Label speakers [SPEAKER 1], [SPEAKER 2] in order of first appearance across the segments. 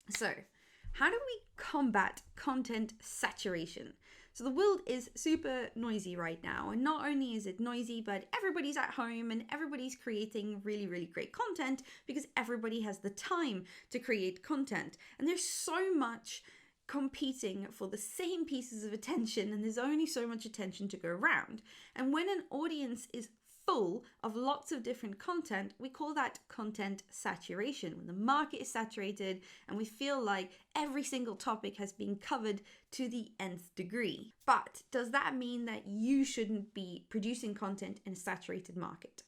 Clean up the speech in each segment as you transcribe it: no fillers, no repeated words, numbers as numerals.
[SPEAKER 1] So, how do we combat content saturation? So the world is super noisy right now, and not only is it noisy, but everybody's at home and everybody's creating really, really great content because everybody has the time to create content. And there's so much competing for the same pieces of attention, and there's only so much attention to go around. And when an audience is full of lots of different content, we call that content saturation. When the market is saturated and we feel like every single topic has been covered to the nth degree. But does that mean that you shouldn't be producing content in a saturated market?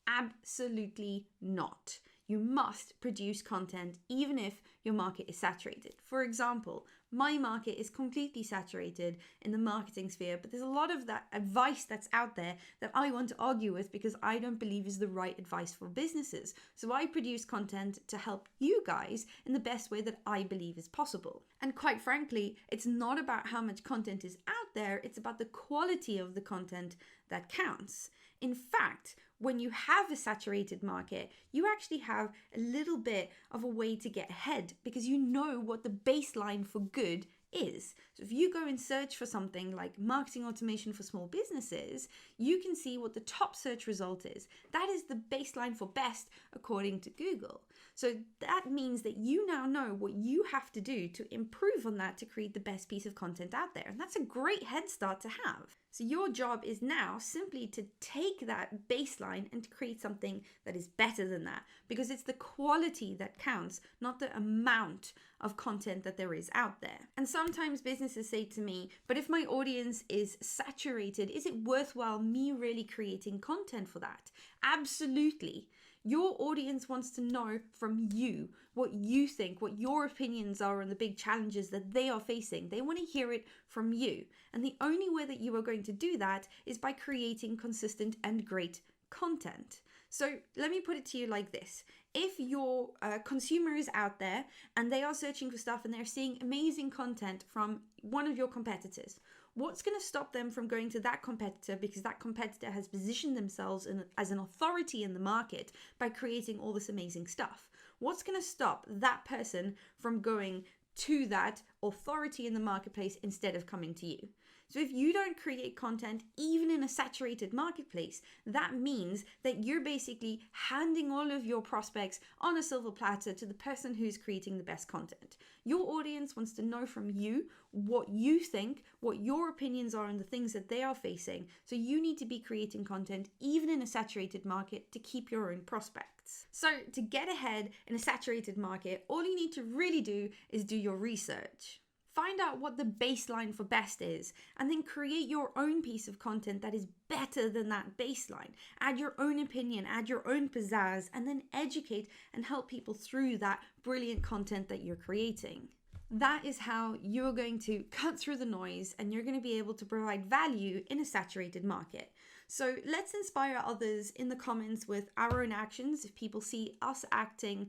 [SPEAKER 1] Absolutely not. You must produce content even if your market is saturated. For example, my market is completely saturated in the marketing sphere, but there's a lot of that advice that's out there that I want to argue with because I don't believe is the right advice for businesses. So I produce content to help you guys in the best way that I believe is possible. And quite frankly, it's not about how much content is out there, it's about the quality of the content that counts. In fact, when you have a saturated market, you actually have a little bit of a way to get ahead because you know what the baseline for good is. So if you go and search for something like marketing automation for small businesses, you can see what the top search result is. That is the baseline for best according to Google. So that means that you now know what you have to do to improve on that to create the best piece of content out there. And that's a great head start to have. So your job is now simply to take that baseline and to create something that is better than that, because it's the quality that counts, not the amount of content that there is out there. And sometimes businesses say to me, but if my audience is saturated, is it worthwhile me really creating content for that? Absolutely. Your audience wants to know from you what you think, what your opinions are on the big challenges that they are facing. They want to hear it from you. And the only way that you are going to do that is by creating consistent and great content. So let me put it to you like this. If your consumer is out there and they are searching for stuff and they're seeing amazing content from one of your competitors, what's going to stop them from going to that competitor because that competitor has positioned themselves as an authority in the market by creating all this amazing stuff? What's going to stop that person from going to that authority in the marketplace instead of coming to you? So if you don't create content, even in a saturated marketplace, that means that you're basically handing all of your prospects on a silver platter to the person who's creating the best content. Your audience wants to know from you what you think, what your opinions are on the things that they are facing. So you need to be creating content, even in a saturated market, to keep your own prospects. So to get ahead in a saturated market, all you need to really do is do your research. Find out what the baseline for best is, and then create your own piece of content that is better than that baseline. Add your own opinion, add your own pizzazz, and then educate and help people through that brilliant content that you're creating. That is how you're going to cut through the noise and you're going to be able to provide value in a saturated market. So let's inspire others in the comments with our own actions. If people see us acting,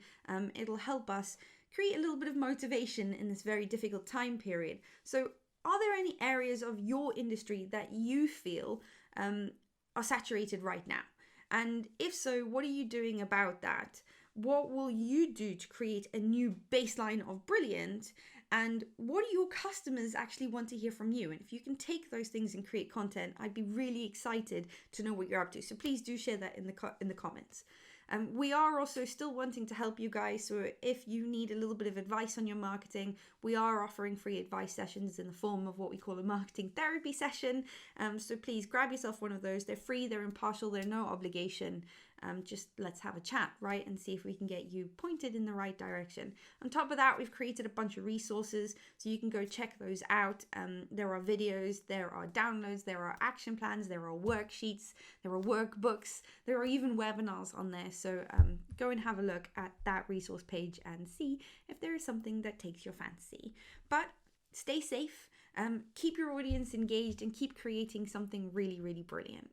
[SPEAKER 1] it'll help us create a little bit of motivation in this very difficult time period. So are there any areas of your industry that you feel are saturated right now? And if so, what are you doing about that? What will you do to create a new baseline of brilliant? And what do your customers actually want to hear from you? And if you can take those things and create content, I'd be really excited to know what you're up to. So please do share that in the comments. We are also still wanting to help you guys. So if you need a little bit of advice on your marketing, we are offering free advice sessions in the form of what we call a marketing therapy session. So please grab yourself one of those. They're free, they're impartial, they're no obligation. Just let's have a chat, right? And see if we can get you pointed in the right direction. On top of that, we've created a bunch of resources so you can go check those out. There are videos, there are downloads, there are action plans, there are worksheets, there are workbooks, there are even webinars on there. So go and have a look at that resource page and see if there is something that takes your fancy. But stay safe, keep your audience engaged, and keep creating something really, really brilliant.